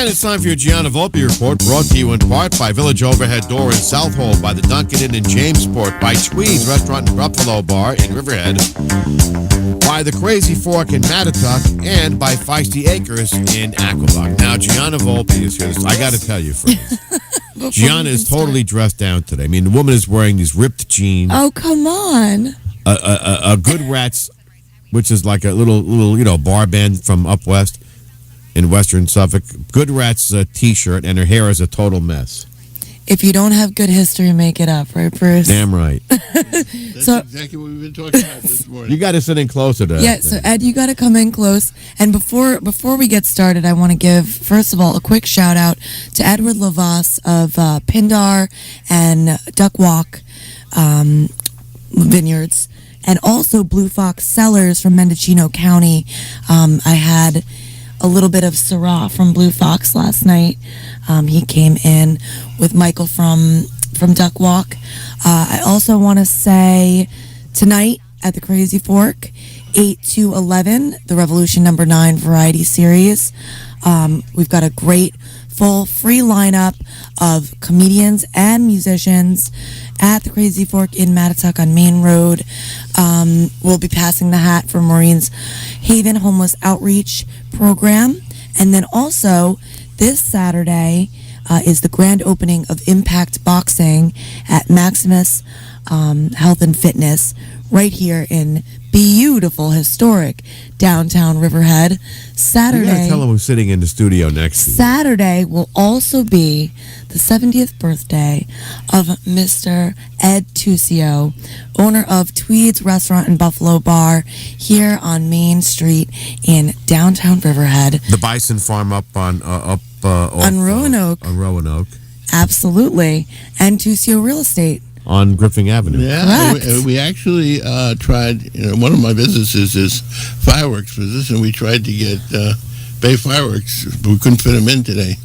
And it's time for your Gianna Volpe report, brought to you in part by Village Overhead Door in Southhold, by the Duncan Inn in Jamesport, by Tweed's Restaurant and Buffalo Bar in Riverhead, by the Crazy Fork in Mattatuck, and by Feisty Acres in Aquabog. Now, Gianna Volpe is here. I got to tell you, friends, Gianna is totally dressed down today. I mean, the woman is wearing these ripped jeans. Oh, come on. A Good Rats, which is like a little bar band from up west in western Suffolk. Good Rats T-shirt, and her hair is a total mess. If you don't have good history, make it up, right, Bruce? Damn right. That's exactly what we've been talking about this morning. You got to sit in closer to that. Yeah, so Ed, you got to come in close. And before we get started, I want to give, first of all, a quick shout out to Edward Lovaas of Pindar and Duck Walk Vineyards, and also Blue Fox Cellars from Mendocino County. I had a little bit of Syrah from Blue Fox last night. He came in with Michael from Duck Walk. I also want to say tonight at the Crazy Fork, 8 to 11, the Revolution No. 9 Variety Series. We've got a great full free lineup of comedians and musicians at the Crazy Fork in Mattatuck on Main Road. We'll be passing the hat for Maureen's Haven Homeless Outreach Program. And then also this Saturday is the grand opening of Impact Boxing at Maximus Health and Fitness right here in beautiful, historic downtown Riverhead. Saturday. You gotta tell him who's sitting in the studio next to you. Saturday will also be the 70th birthday of Mr. Ed Tuccio, owner of Tweed's Restaurant and Buffalo Bar here on Main Street in downtown Riverhead. The Bison Farm up on Roanoke. On Roanoke. Absolutely. And Tuccio Real Estate. On Griffin Avenue. Yeah, we actually tried, one of my businesses is fireworks business, and we tried to get Bay Fireworks, but we couldn't fit them in today,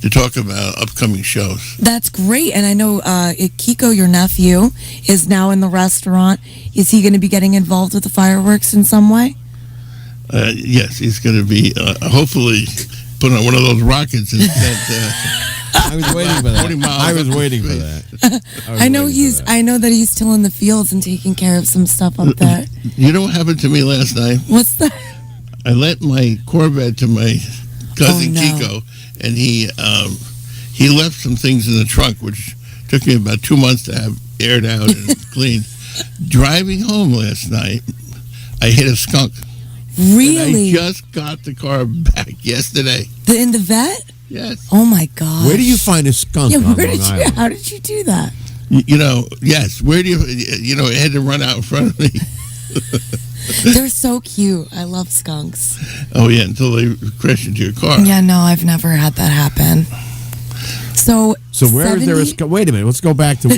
to talk about upcoming shows. That's great. And I know Kiko, your nephew, is now in the restaurant. Is he going to be getting involved with the fireworks in some way? Yes, he's going to be, hopefully, put on one of those rockets and sent... I was waiting for that. I was waiting for that. I know that he's still in the fields and taking care of some stuff up there. You know what happened to me last night? What's that? I lent my Corvette to my cousin Kiko, and he left some things in the trunk, which took me about 2 months to have aired out and cleaned. Driving home last night, I hit a skunk. Really? And I just got the car back yesterday. In the vet? Yes. Oh my God. Where do you find a skunk on Long Island? How did you do that? Yes. Where do it had to run out in front of me. They're so cute. I love skunks. Oh yeah, until they crash into your car. Yeah, no, I've never had that happen. So where is there a skunk? Wait a minute. Let's go back to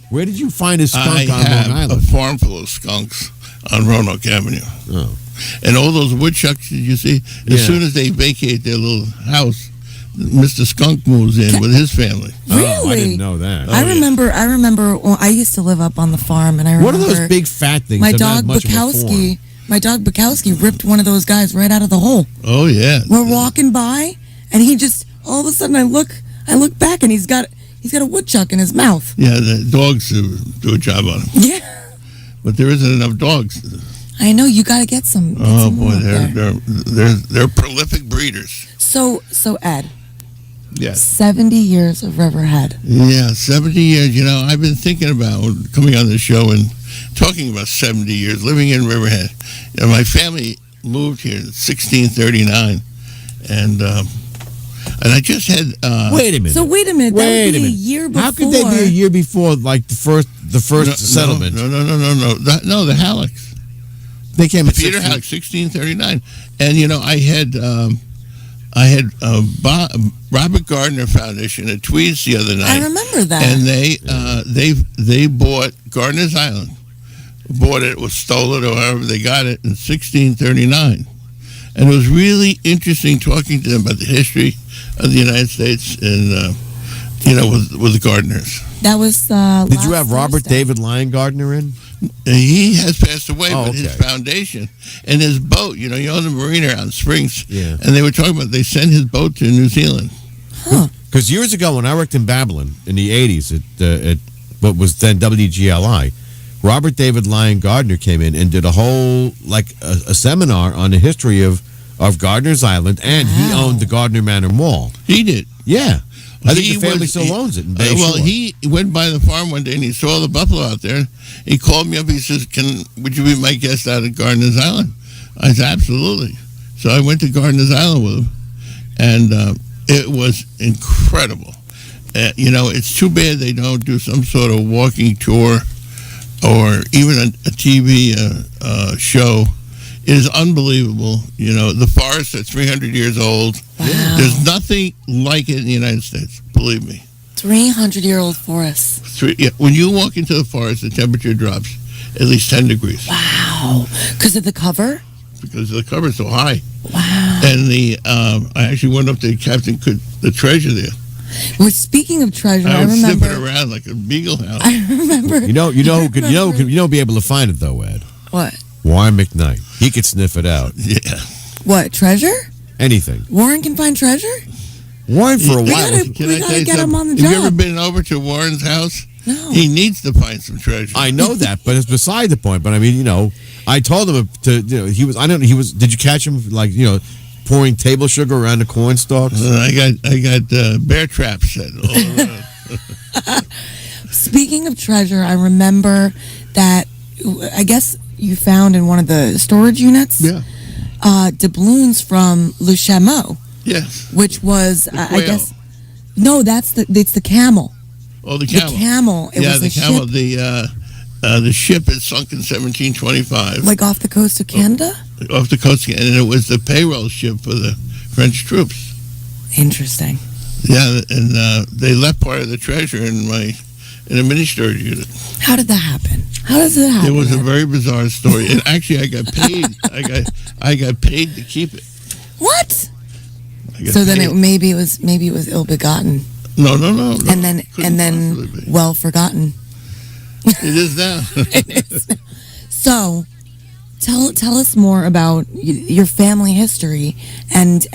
where did you find a skunk on Long Island? A farm full of skunks on Roanoke Avenue. Oh. And all those woodchucks that you see, as soon as they vacate their little house, Mr. Skunk moves in with his family. Really? Oh, I didn't know that. I remember. Well, I used to live up on the farm, and I remember. What are those big fat things? My dog Bukowski. My dog Bukowski ripped one of those guys right out of the hole. Oh yeah. We're walking by, and he just all of a sudden I look back, and he's got a woodchuck in his mouth. Yeah, the dogs do a job on him. Yeah. But there isn't enough dogs. I know, you got to get some. Oh boy, they're prolific breeders. So Ed. Yes. 70 years of Riverhead. Yeah, 70 years. I've been thinking about coming on the show and talking about 70 years living in Riverhead. My family moved here in 1639, and I just had. Wait a minute. So wait a minute. That would be a year before. How could they be a year before, like the first settlement? No. The Hallocks. They came at Peter Hallock, 1639, and I had Robert Gardiner Foundation at Tweed's the other night. I remember that. And they bought Gardiner's Island. Bought it, was stolen, or however they got it in 1639. And it was really interesting talking to them about the history of the United States and, with the Gardiners. That was Did you have Robert David Lyon Gardiner in? He has passed away, but his foundation and his boat, you own the marina out in Springs, and they were talking about they sent his boat to New Zealand. Because years ago, when I worked in Babylon in the 80s at what was then WGLI, Robert David Lyon Gardiner came in and did a whole, a seminar on the history of Gardiner's Island, and he owned the Gardiner Manor Mall. He did. Yeah. I think the family still owns it in Bay Shore. He went by the farm one day and he saw the buffalo out there. He called me up. He says, would you be my guest out at Gardiner's Island? I said, absolutely. So I went to Gardiner's Island with him, and it was incredible. It's too bad they don't do some sort of walking tour or even a TV show. It is unbelievable. The forests are 300 years old. Wow. There's nothing like it in the United States, believe me. 300-year-old forests. When you walk into the forest, the temperature drops at least 10 degrees. Wow. Because of the cover? Because the cover's so high. Wow. And I actually went up to the treasure there. Well, speaking of treasure, I was remember sniffing around like a beagle hound. I remember. You know, be able to find it though, Ed. What? Warren McKnight. He could sniff it out. Yeah. What, treasure? Anything. Warren can find treasure? Warren for a while. We gotta get him on the job. Have you ever been over to Warren's house? No. He needs to find some treasure. I know that, but it's beside the point. But I mean, I told him did you catch him pouring table sugar around the corn stalks? I got bear traps set all around. Speaking of treasure, I remember that I guess you found in one of the storage units. Yeah. Doubloons from Le Chameau. Yes. Which was I guess no, it's the camel. Oh, the camel. The camel. It was the camel. Ship. The ship had sunk in 1725. Like off the coast of Canada? Off the coast, and it was the payroll ship for the French troops. Interesting. Yeah, and they left part of the treasure in a mini storage unit. How did that happen? How does it happen? It was a very bizarre story, and actually, I got paid. I got paid to keep it. What? So then maybe it was ill-begotten. No. And then well forgotten. It is now. It is. So, tell us more about your family history and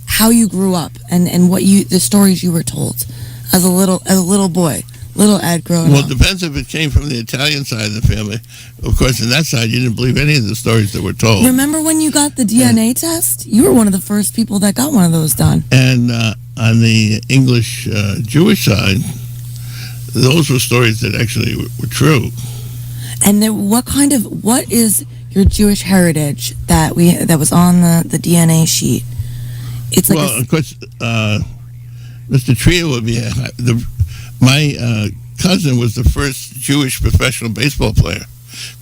how you grew up and the stories you were told as a little boy, little Ed growing up. Well, it depends if it came from the Italian side of the family. Of course, on that side, you didn't believe any of the stories that were told. Remember when you got the DNA test? You were one of the first people that got one of those done. And on the English Jewish side, those were stories that actually were true. And then what is your Jewish heritage that was on the DNA sheet? It's like of course, Mr. Tria would be my cousin was the first Jewish professional baseball player.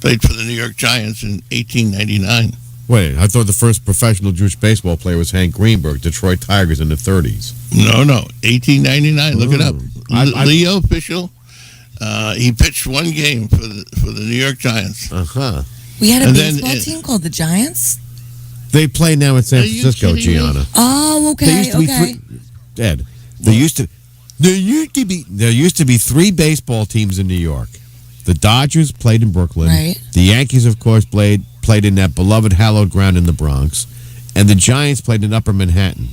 Played for the New York Giants in 1899. Wait, I thought the first professional Jewish baseball player was Hank Greenberg, Detroit Tigers in the 30s. No, 1899. Look it up. Leo Fishel. He pitched one game for the New York Giants. Uh-huh. We had a baseball team called the Giants? They play now in San Francisco, Gianna. Oh, okay, Ed, there used to be 3 baseball teams in New York. The Dodgers played in Brooklyn. Right. The Yankees, of course, played in that beloved hallowed ground in the Bronx. And the Giants played in Upper Manhattan.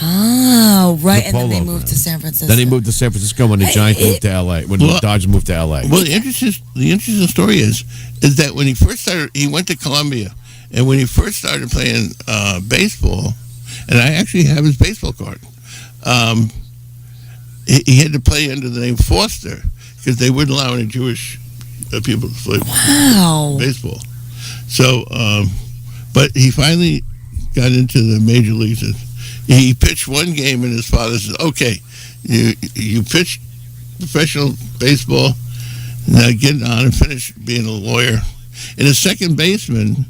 Oh, right. And then they moved to San Francisco. Then they moved to San Francisco when the Giants moved to L.A., when the Dodgers moved to L.A. Well, the interesting story is that when he first started, he went to Columbia. And when he first started playing baseball, and I actually have his baseball card, he had to play under the name Foster because they wouldn't allow any Jewish people to play baseball. So, but he finally got into the major leagues. He pitched one game, and his father said, "Okay, you pitched professional baseball. Now get on and finish being a lawyer." And his second baseman,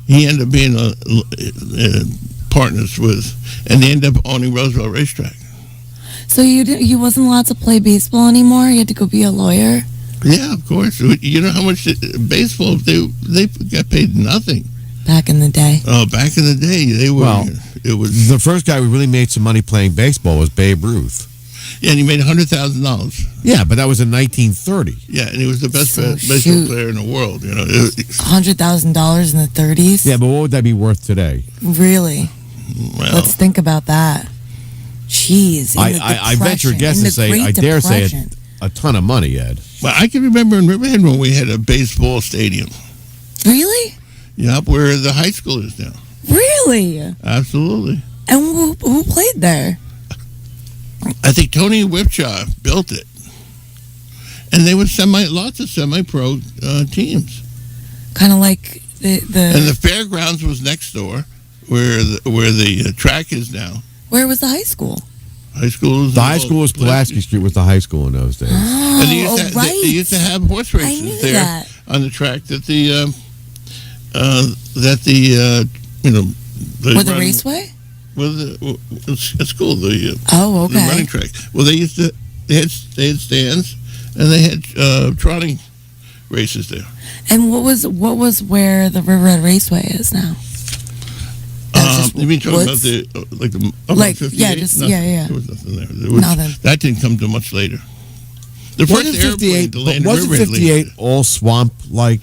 he ended up being partners with, and they ended up owning Roosevelt Racetrack. So you wasn't allowed to play baseball anymore? You had to go be a lawyer? Yeah, of course. You know how much baseball, they got paid nothing. Back in the day. Oh, back in the day, they were. Well, it was the first guy who really made some money playing baseball was Babe Ruth. Yeah, and he made $100,000. Yeah, but that was in 1930. Yeah, and he was the best baseball player in the world. $100,000 in the 30s. Yeah, but what would that be worth today? Really? Well, Let's think about that. Jeez. I venture guess to say, I dare say it, a ton of money, Ed. well, I can remember in Riverhead when we had a baseball stadium. Really? Yep, where the high school is now. Really? Absolutely. And who played there? I think Tony Whipshaw built it. And they were lots of semi-pro teams. Kind of like the. And the fairgrounds was next door, where the track is now. Where was the high school? High school was The high school was Pulaski Street was the high school in those days. Oh, And right. They used to have horse races knew there that. on the track that the With the raceway? At school the Oh, okay. the running track. Well, they had stands and they had trotting races there. And what was where the Riverhead Raceway is now? You mean talking about woods? the Like, 58? yeah, just- Nothing. yeah. There was nothing there. Nothing. That didn't come till much later. The first airplane to land in wasn't Riverhead 58 all swamp like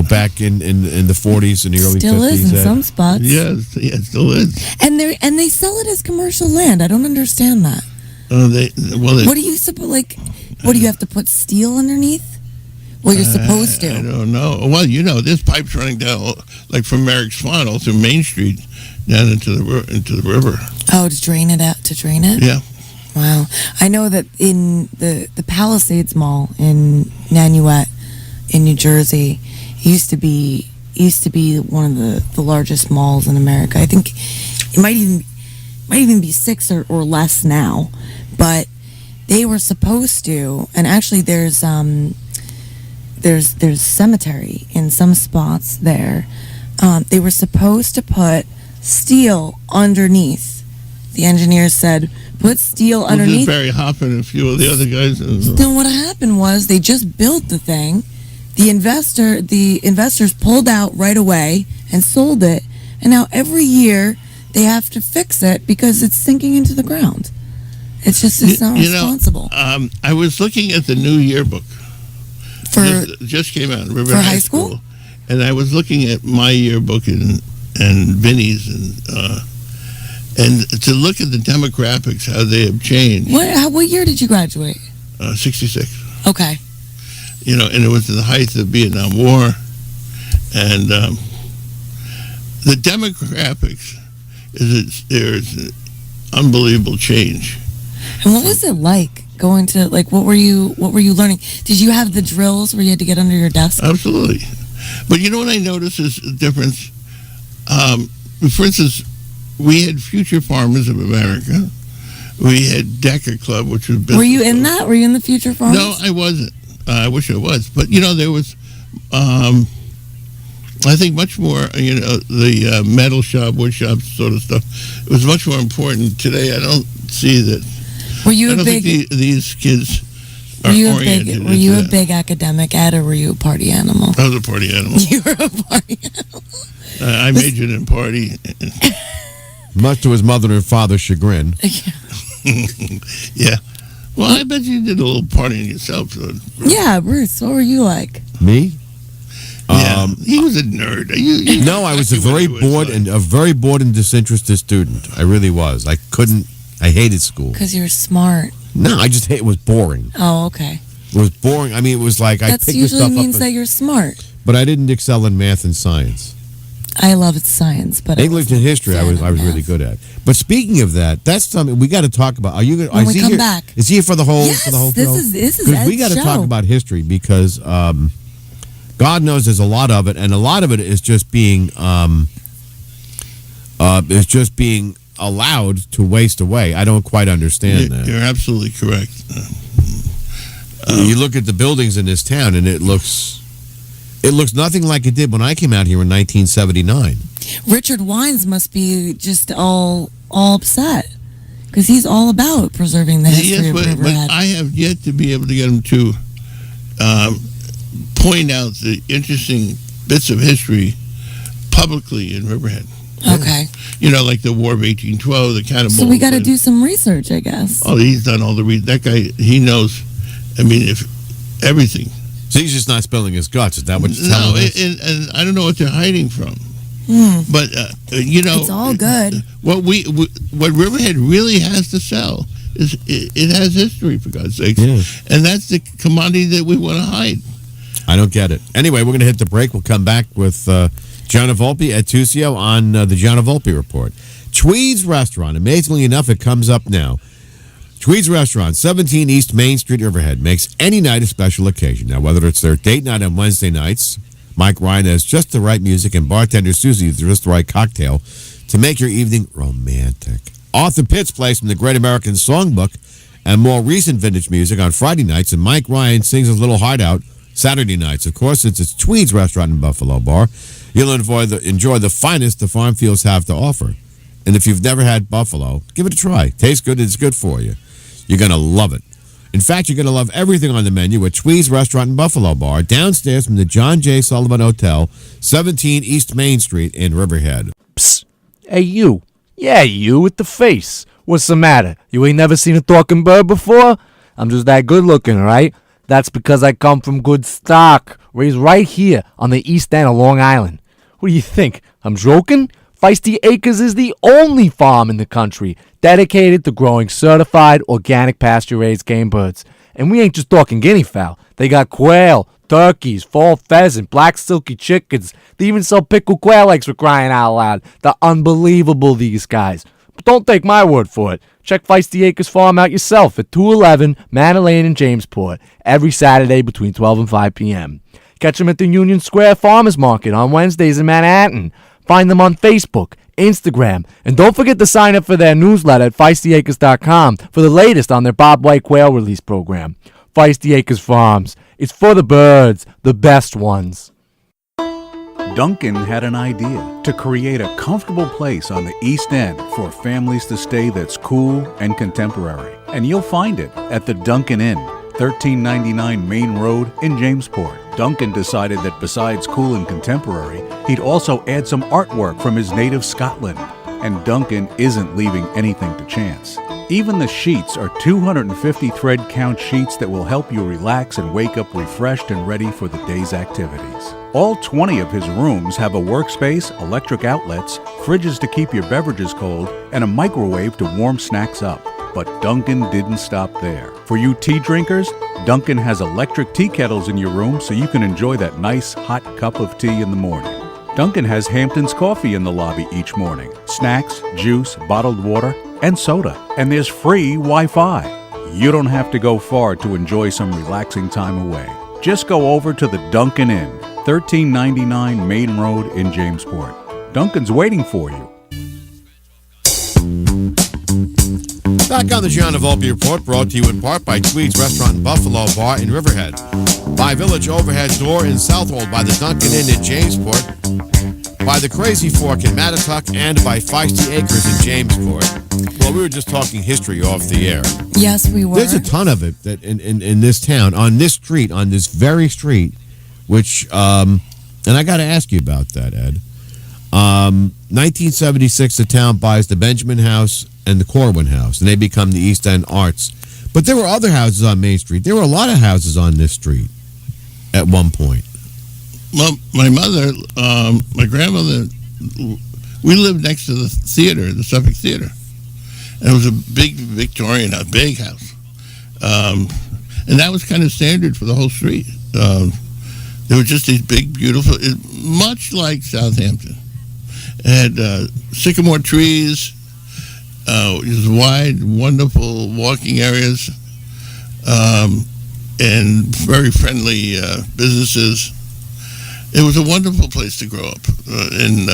back in the 40s and the early 50s? Still is in Ed? some spots. Yeah, it still is. And they sell it as commercial land. I don't understand that. What do you what do you have to put steel underneath? Well, you're supposed to. I don't know. Well, there's pipes running down, like from Merrick's Funnel through Main Street down into the river. Oh, to drain it out, to drain it? Yeah. Wow. I know that in the Palisades Mall in Nanuet in New Jersey used to be one of the largest malls in America. I think it might even be 6 or less now. But they were supposed to, and actually there's cemetery in some spots there. They were supposed to put steel underneath. The engineers said, put steel underneath. Barry Hoffman and a few of the other guys. Then what happened was they just built the thing. The investors pulled out right away and sold it. And now every year they have to fix it because it's sinking into the ground. It's not responsible. I was looking at the new yearbook. Just came out in River for high school? And I was looking at my yearbook and Vinny's and to look at the demographics, how they have changed. What year did you graduate? 66. Okay. And it was the height of the Vietnam War. And the demographics, there's an unbelievable change. And what was it like going to, what were you learning? Did you have the drills where you had to get under your desk? Absolutely. But what I noticed is a difference. For instance, we had Future Farmers of America. We had Decker Club, which was business. Were you in that? Were you in the Future Farmers? No, I wasn't. I wish I was. But, there was, I think much more, the metal shop, wood shop sort of stuff. It was much more important. Today, I don't see that. Were you a big... think these kids are oriented. Were you a big academic, Ed, or were you a party animal? I was a party animal. You were a party animal. I majored in party. Much to his mother and father's chagrin. Yeah. Well, I bet you did a little partying yourself. So. Yeah, Bruce, what were you like? Me? Yeah, he was a nerd. No, I was a very bored and disinterested student. I really was. I hated school. Because you were smart. No, it was boring. Oh, okay. It was boring. I mean, it was like I picked the stuff up. That usually means that you're smart. But I didn't excel in math and science. I loved science, but English and history I was really good at. But speaking of that, that's something we got to talk about. Are you going? When we come back, is he here for the whole? Yes, for the whole this show? is Ed's we got to show. talk about history because God knows there's a lot of it, and a lot of it is just being allowed to waste away. I don't quite understand that. You're absolutely correct. You look at the buildings in this town, and it looks nothing like it did when I came out here in 1979. Richard Wines must be just all upset because he's all about preserving the history of Riverhead. But I have yet to be able to get him to point out the interesting bits of history publicly in Riverhead. Okay. Like the War of 1812, the cannonball. So we got to do some research, I guess. Oh, he's done all the that guy, he knows. I mean, if everything. So he's just not spilling his guts. Is that what you're telling us? And I don't know what they're hiding from. But it's all good. What Riverhead really has to sell is it has history, for God's sake, and that's the commodity that we want to hide. I don't get it. Anyway, we're going to hit the break. We'll come back with Gianna Volpe at Tuccio on the Gianna Volpe Report. Tweed's Restaurant. Amazingly enough, it comes up now. Tweed's Restaurant, 17 East Main Street, Riverhead, makes any night a special occasion. Now, whether it's their date night on Wednesday nights, Mike Ryan has just the right music, and bartender Susie has just the right cocktail to make your evening romantic. Arthur Pitts plays from the Great American Songbook and more recent vintage music on Friday nights, and Mike Ryan sings his little heart out Saturday nights. Of course, since it's Tweed's Restaurant and Buffalo Bar, you'll enjoy the finest the farm fields have to offer. And if you've never had buffalo, give it a try. Tastes good, it's good for you. You're going to love it. In fact, you're going to love everything on the menu at Tweed's Restaurant and Buffalo Bar, downstairs from the John J. Sullivan Hotel, 17 East Main Street in Riverhead. Psst. Hey, you. Yeah, you with the face. What's the matter? You ain't never seen a talking bird before? I'm just that good looking, right? That's because I come from good stock, raised right here on the east end of Long Island. What do you think? I'm joking? Feisty Acres is the only farm in the country dedicated to growing certified organic pasture-raised game birds. And we ain't just talking guinea fowl. They got quail, turkeys, fall pheasant, black silky chickens. They even sell pickled quail eggs, for crying out loud. They're unbelievable, these guys. But don't take my word for it. Check Feisty Acres Farm out yourself at 211 Manor Lane in Jamesport every Saturday between 12 and 5 p.m. Catch them at the Union Square Farmers Market on Wednesdays in Manhattan. Find them on Facebook, Instagram, and don't forget to sign up for their newsletter at FeistyAcres.com for the latest on their Bob White Quail Release Program. Feisty Acres Farms. It's for the birds, the best ones. Duncan had an idea to create a comfortable place on the East End for families to stay that's cool and contemporary. And you'll find it at the Duncan Inn, 1399 Main Road in Jamesport. Duncan decided that besides cool and contemporary, he'd also add some artwork from his native Scotland. And Duncan isn't leaving anything to chance. Even the sheets are 250 thread count sheets that will help you relax and wake up refreshed and ready for the day's activities. All 20 of his rooms have a workspace, electric outlets, fridges to keep your beverages cold, and a microwave to warm snacks up. But Duncan didn't stop there. For you tea drinkers, Duncan has electric tea kettles in your room so you can enjoy that nice hot cup of tea in the morning. Duncan has Hampton's coffee in the lobby each morning. Snacks, juice, bottled water, and soda. And there's free Wi-Fi. You don't have to go far to enjoy some relaxing time away. Just go over to the Duncan Inn, 1399 Main Road in Jamesport. Duncan's waiting for you. Back on the Gianna Volpe Report, brought to you in part by Tweed's Restaurant and Buffalo Bar in Riverhead, by Village Overhead Door in Southold, by the Duncan Inn in Jamesport, by the Crazy Fork in Mattatuck, and by Feisty Acres in Jamesport. Well, we were just talking history off the air. Yes, we were. There's a ton of it that in this town, on this street, on this very street, which, and I got to ask you about that, Ed. 1976, the town buys the Benjamin House and the Corwin House, and they become the East End Arts. But there were other houses on Main Street. There were a lot of houses on this street at one point. Well, my mother, my grandmother, we lived next to the theater, the Suffolk Theater. And it was a big Victorian house, big house. And that was kind of standard for the whole street. There were just these big, beautiful, much like Southampton. It had sycamore trees, these wide, wonderful walking areas, and very friendly businesses. It was a wonderful place to grow up. And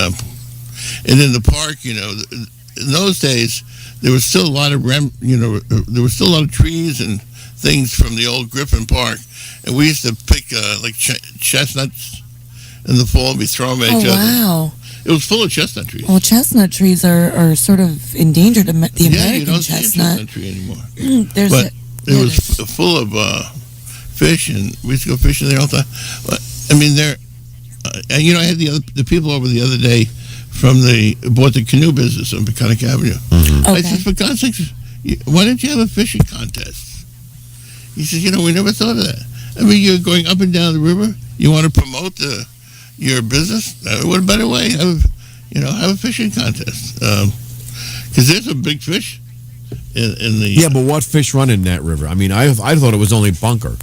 in the park, you know, in those days, there was still a lot of there were still a lot of trees and things from the old Griffin Park, and we used to pick like chestnuts in the fall and we throw them at each other. Wow. It was full of chestnut trees. Well, chestnut trees are sort of endangered. The American you don't chestnut. see a chestnut tree anymore. It was full of fish, and we used to go fishing there all the time. But, I mean, and you know, I had the people over the other day from bought the canoe business on Peconic Avenue. Mm-hmm. Okay. I said, for God's sakes, why don't you have a fishing contest? He says, you know, we never thought of that. I mean, you're going up and down the river. You want to promote your business? What a better way? have a fishing contest. Because there's a big fish in the... Yeah, but what fish run in that river? I mean, I thought it was only bunker.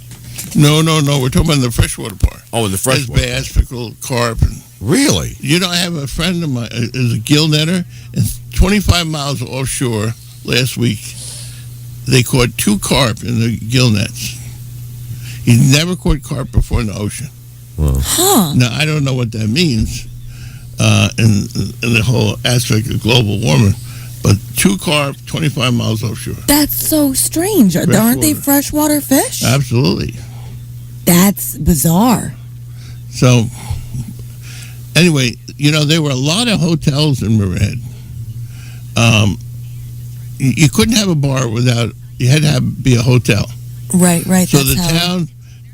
No. We're talking about the freshwater part. Oh, in the freshwater. There's bass, pickerel, carp. Really? I have a friend of mine, is a gill netter, and 25 miles offshore last week, they caught 2 carp in the gill nets. He's never caught carp before in the ocean. Wow. Huh. Now, I don't know what that means in the whole aspect of global warming, but 2 carp, 25 miles offshore. That's so strange. Aren't they freshwater fish? Absolutely. That's bizarre. So, anyway, there were a lot of hotels in Riverhead. You couldn't have a bar without, you had to be a hotel. Right. So the town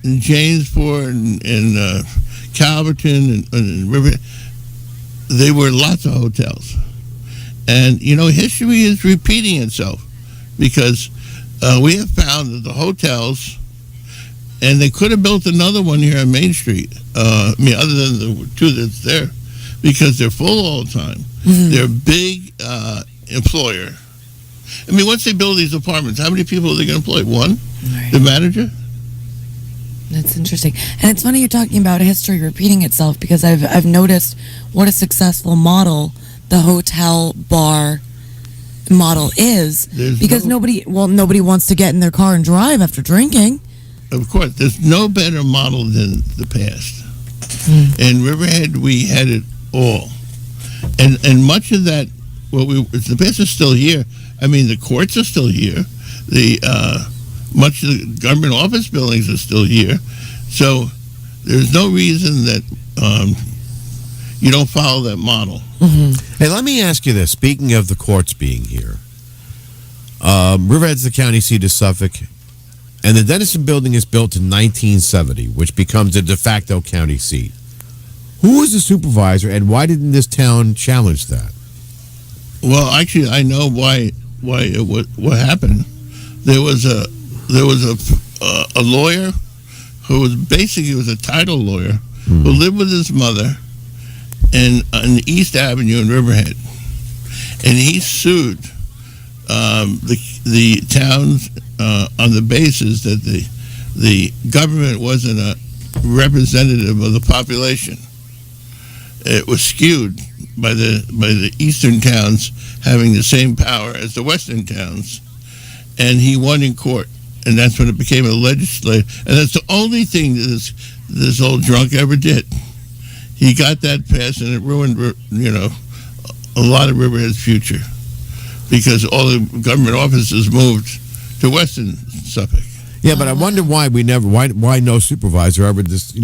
in Jamesport and Calverton and Riverhead, they were lots of hotels. And, history is repeating itself because we have found that the hotels, and they could have built another one here on Main Street, other than the 2 that's there, because they're full all the time. Mm-hmm. They're a big employer. I mean, once they build these apartments, how many people are they going to employ? 1? Right. The manager? That's interesting. And it's funny you're talking about history repeating itself because I've noticed what a successful model the hotel bar model is. Because nobody wants to get in their car and drive after drinking. Of course, there's no better model than the past. In Riverhead, we had it all, and much of that, the past is still here. I mean, the courts are still here. Much of the government office buildings are still here. So there's no reason that you don't follow that model. Mm-hmm. Hey, let me ask you this. Speaking of the courts being here, Riverhead's the county seat of Suffolk, and the Dennison Building is built in 1970, which becomes a de facto county seat. Who was the supervisor, and why didn't this town challenge that? Well, actually, I know why what happened. There was a lawyer who was a title lawyer who lived with his mother on East Avenue in Riverhead, and he sued the towns on the basis that the government wasn't a representative of the population. It was skewed by the eastern towns having the same power as the western towns, and he won in court, and that's when it became a legislative. And that's the only thing that this old drunk ever did. He got that passed, and it ruined a lot of Riverhead's future because all the government offices moved to Western Suffolk. Yeah, but I wonder why why no supervisor ever just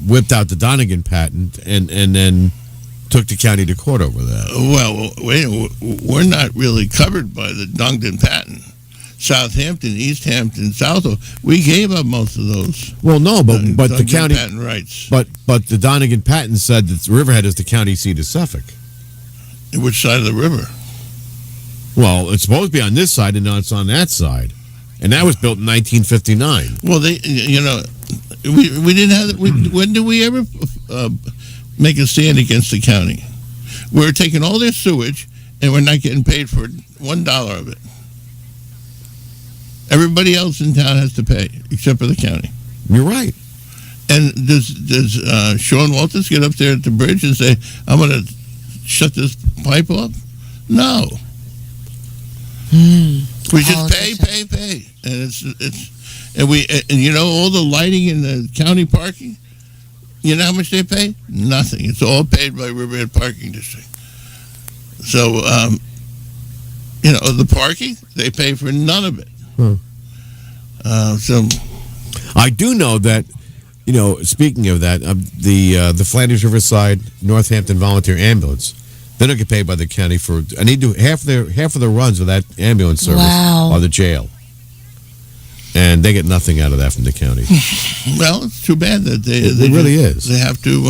whipped out the Dongan Patent and then took the county to court over that. Well, we're not really covered by the Dongan Patent. Southampton, East Hampton, Southall, we gave up most of those. Well, no, but the county patent rights. But the Dongan Patent said that Riverhead is the county seat of Suffolk. Which side of the river? Well, it's supposed to be on this side, and now it's on that side, and that was built in 1959. Well, we didn't have. When did we ever make a stand against the county? We're taking all their sewage, and we're not getting paid for $1 of it. Everybody else in town has to pay, except for the county. You're right. And does Sean Walters get up there at the bridge and say, "I'm going to shut this pipe off"? No. We just pay, and all the lighting in the county parking. You know how much they pay? Nothing. It's all paid by Riverhead Parking District. So, the parking, they pay for none of it. So, I do know that, speaking of that, the Flanders Riverside Northampton Volunteer Ambulance, they don't get paid by the county for. I need to half of the runs of that ambulance service are the jail, and they get nothing out of that from the county. Well, it's too bad that it really is. They have to.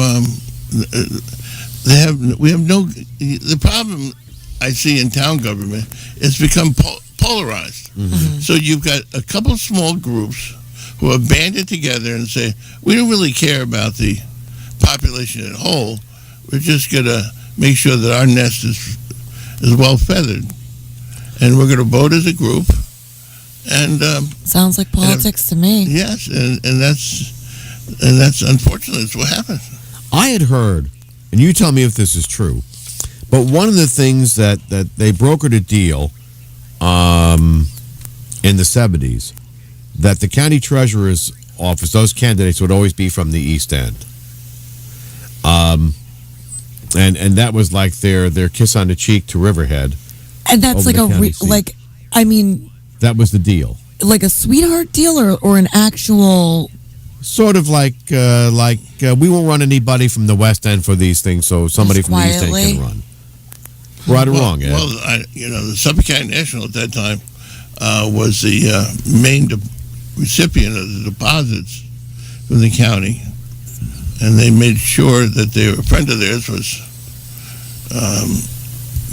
We have no. The problem I see in town government is become polarized. Mm-hmm. So you've got a couple of small groups who have banded together and say, we don't really care about the population as a whole. We're just going to make sure that our nest is well feathered, and we're going to vote as a group. And sounds like politics to me. yes, and that's unfortunately it's what happened. I had heard, and you tell me if this is true, but one of the things that they brokered a deal in the 70s, that the county treasurer's office, those candidates would always be from the East End. And that was like their kiss on the cheek to Riverhead. And that's like That was the deal. like a sweetheart deal or an actual. Sort of like we won't run anybody from the West End for these things, so somebody Just from the East End quietly? can run. Right or wrong, Ed? Well, the Suffolk County National at that time was the main recipient of the deposits from the county, and they made sure that a friend of theirs was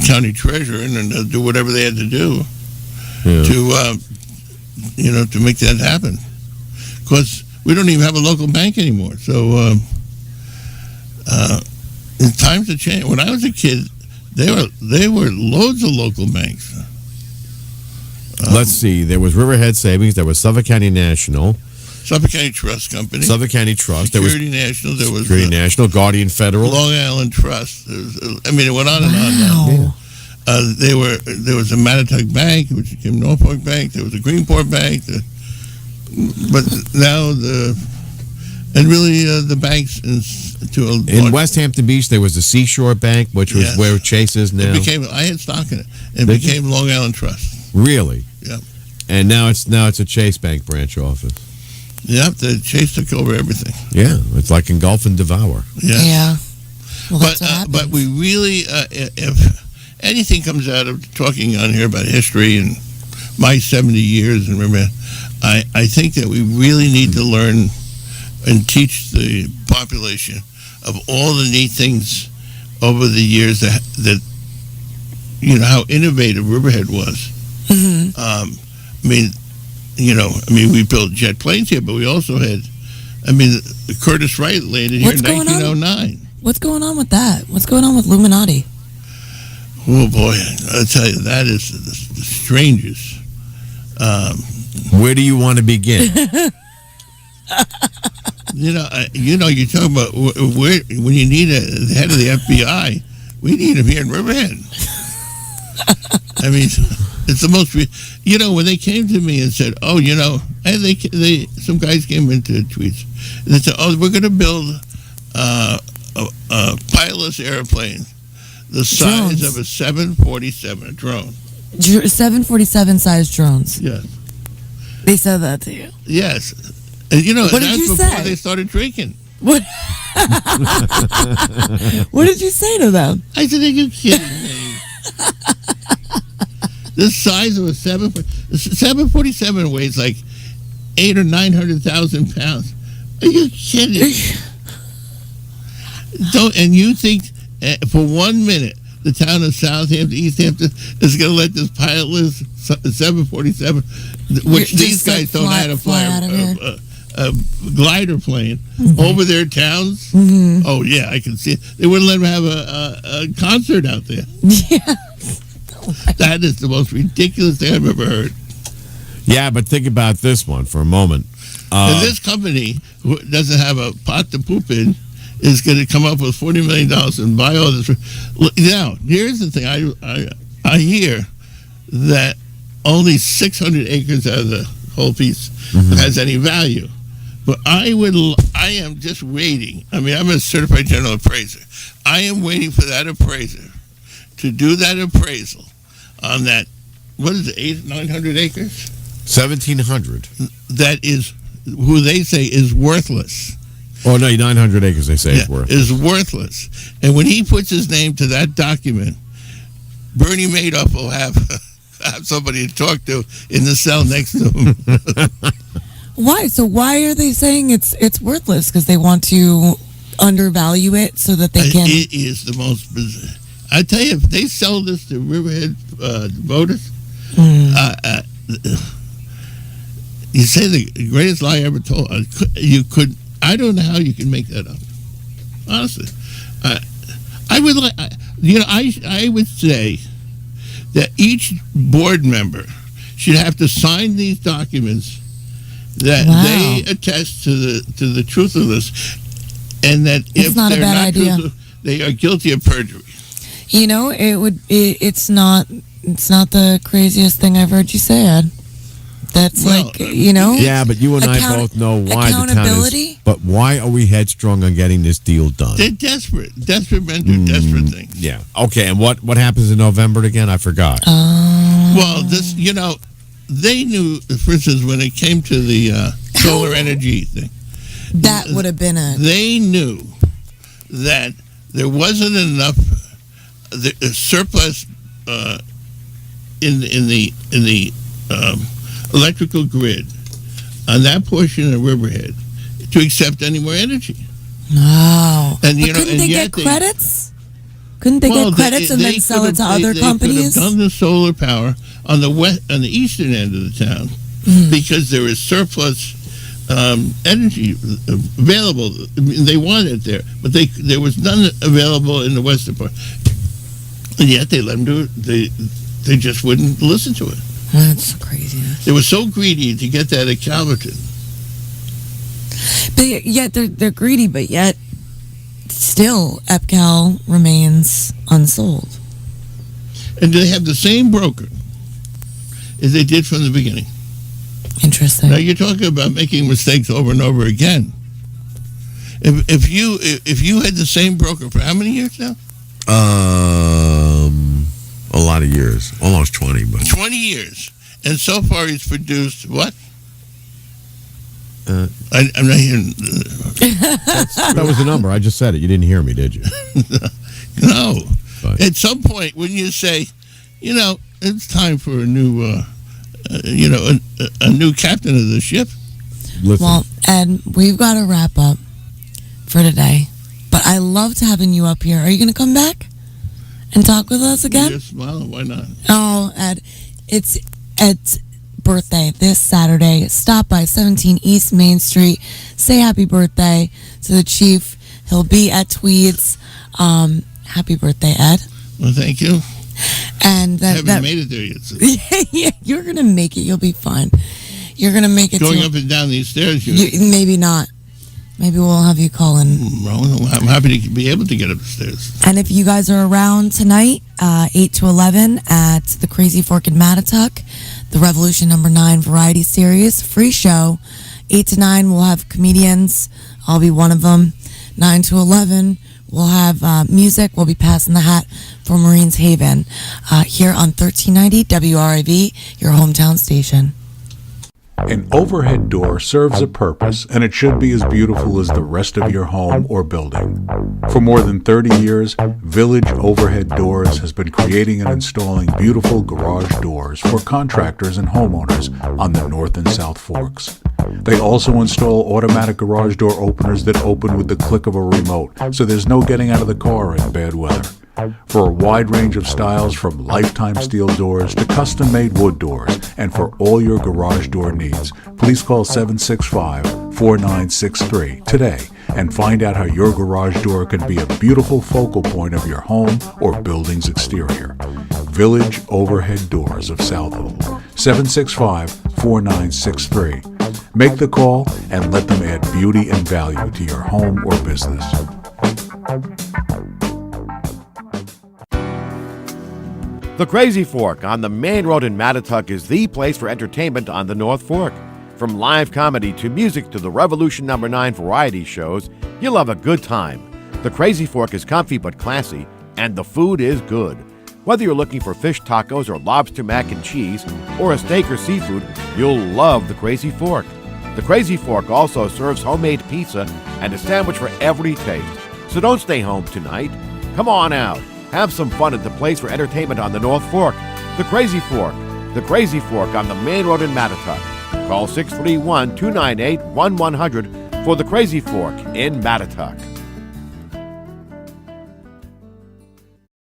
county treasurer, and they'll do whatever they had to do to make that happen. Because we don't even have a local bank anymore. So times have changed. When I was a kid, there were loads of local banks. Let's see. There was Riverhead Savings. There was Suffolk County National. Suffolk County Trust Company. Suffolk County Trust. Security National. There was Security National, Guardian Federal. Long Island Trust. It went on and on and on. Wow. There was a Mattatuck Bank, which became Norfolk Bank. There was a Greenport Bank. But now the banks In West Hampton Beach, there was the Seashore Bank, which was where Chase is now. I had stock in it. It became Long Island Trust. Really? Yep. And now it's a Chase Bank branch office. Yep. The Chase took over everything. Yeah, it's like engulf and devour. Yes. Yeah. Well, that's what happens. But we really, if anything comes out of talking on here about history and my 70 years in Riverhead, I think that we really need to learn and teach the population of all the neat things over the years that how innovative Riverhead was. Mm-hmm. We built jet planes here, but we also had, Curtis Wright landed here in 1909. What's going on with that? What's going on with Luminati? Oh boy, I'll tell you, that is the strangest. Where do you want to begin? You talk about when you need the head of the FBI, we need him here in Riverhead. It's the most. When they came to me and said, and some guys came into Tweeds. And they said, we're going to build a pilotless airplane the size of a 747, a drone. 747 size drones. Yes. They said that to you. Yes. And what did you before say? They started drinking. What? What did you say to them? I said, "Are you kidding me?" The size of a 747 weighs like 800,000 or 900,000 pounds. Are you kidding? And you think for 1 minute the town of Southampton, East Hampton, is going to let this pilotless 747, which these guys don't know how to fly a glider plane, over their towns? Mm-hmm. Oh, yeah, I can see it. They wouldn't let them have a concert out there. Yeah. That is the most ridiculous thing I've ever heard. Yeah, but think about this one for a moment. And this company, who doesn't have a pot to poop in, is going to come up with $40 million and buy all this. Now, here's the thing. I hear that only 600 acres out of the whole piece has any value. But I am just waiting. I'm a certified general appraiser. I am waiting for that appraiser to do that appraisal on that, what is it, 900 acres? 1,700. That is, who they say is worthless. Oh, no, 900 acres, they say, is worth. Is worthless. And when he puts his name to that document, Bernie Madoff will have somebody to talk to in the cell next to him. Why? So why are they saying it's worthless? Because they want to undervalue it so that they can. It is the most bizarre. I tell you, if they sell this to Riverhead voters, you say the greatest lie ever told. You could. I don't know how you can make that up. Honestly, I would like. I would say that each board member should have to sign these documents that they attest to the truth of this, and that if not a they're bad not idea. truthful, they are guilty of perjury. It's not the craziest thing I've heard you say, Ed. That's Yeah, but you and I both know why the town accountability? is. But why are we headstrong on getting this deal done? They're desperate. Desperate men do desperate things. Yeah. Okay, and what happens in November again? I forgot. Well, they knew, for instance, when it came to the solar energy thing. That would have been They knew that there wasn't enough surplus in the electrical grid on that portion of Riverhead to accept any more energy. No. And couldn't they get credits? Couldn't they get credits and then sell it to other companies? They could have done the solar power on the eastern end of the town because there is surplus energy available. I mean, they wanted it there, but there was none available in the western part. And yet they let them do it. They just wouldn't listen to it. That's craziness. They were so greedy to get that at Calverton. But yet they're greedy, but yet still EPCAL remains unsold. And they have the same broker as they did from the beginning. Interesting. Now you're talking about making mistakes over and over again. If you had the same broker for how many years now? A lot of years, almost 20, but 20 years, and so far he's produced what? I'm not hearing. that was the number. I just said it. You didn't hear me, did you? No. But At some point, when you say, it's time for a new, a new captain of the ship. Listen. Well, Ed, we've got to wrap up for today, but I loved having you up here. Are you going to come back and talk with us again? Yes, well, why not? Oh, Ed, it's Ed's birthday this Saturday. Stop by 17 East Main Street. Say happy birthday to the chief. He'll be at Tweed's. Happy birthday, Ed. Well, thank you. And I haven't made it there yet. So. Yeah, you're gonna make it. You'll be fine. You're gonna make it. Going up and down these stairs. Maybe not. Maybe we'll have you call in. I'm happy to be able to get up the stairs. And if you guys are around tonight, 8 to 11 at the Crazy Fork in Mattatuck, the Revolution number 9 Variety Series, free show. 8 to 9, we'll have comedians. I'll be one of them. 9 to 11, we'll have music. We'll be passing the hat for Maureen's Haven here on 1390 WRIV, your hometown station. An overhead door serves a purpose, and it should be as beautiful as the rest of your home or building. For more than 30 years, Village Overhead Doors has been creating and installing beautiful garage doors for contractors and homeowners on the North and South Forks. They also install automatic garage door openers that open with the click of a remote, so there's no getting out of the car in bad weather. For a wide range of styles, from lifetime steel doors to custom-made wood doors, and for all your garage door needs, please call 765-4963 today and find out how your garage door can be a beautiful focal point of your home or building's exterior. Village Overhead Doors of Southhold, 765-4963. Make the call and let them add beauty and value to your home or business. The Crazy Fork on the main road in Mattatuck is the place for entertainment on the North Fork. From live comedy to music to the Revolution number 9 variety shows, you'll have a good time. The Crazy Fork is comfy but classy, and the food is good. Whether you're looking for fish tacos or lobster mac and cheese, or a steak or seafood, you'll love the Crazy Fork. The Crazy Fork also serves homemade pizza and a sandwich for every taste. So don't stay home tonight. Come on out. Have some fun at the place for entertainment on the North Fork. The Crazy Fork. The Crazy Fork on the main road in Mattatuck. Call 631-298-1100 for the Crazy Fork in Mattatuck.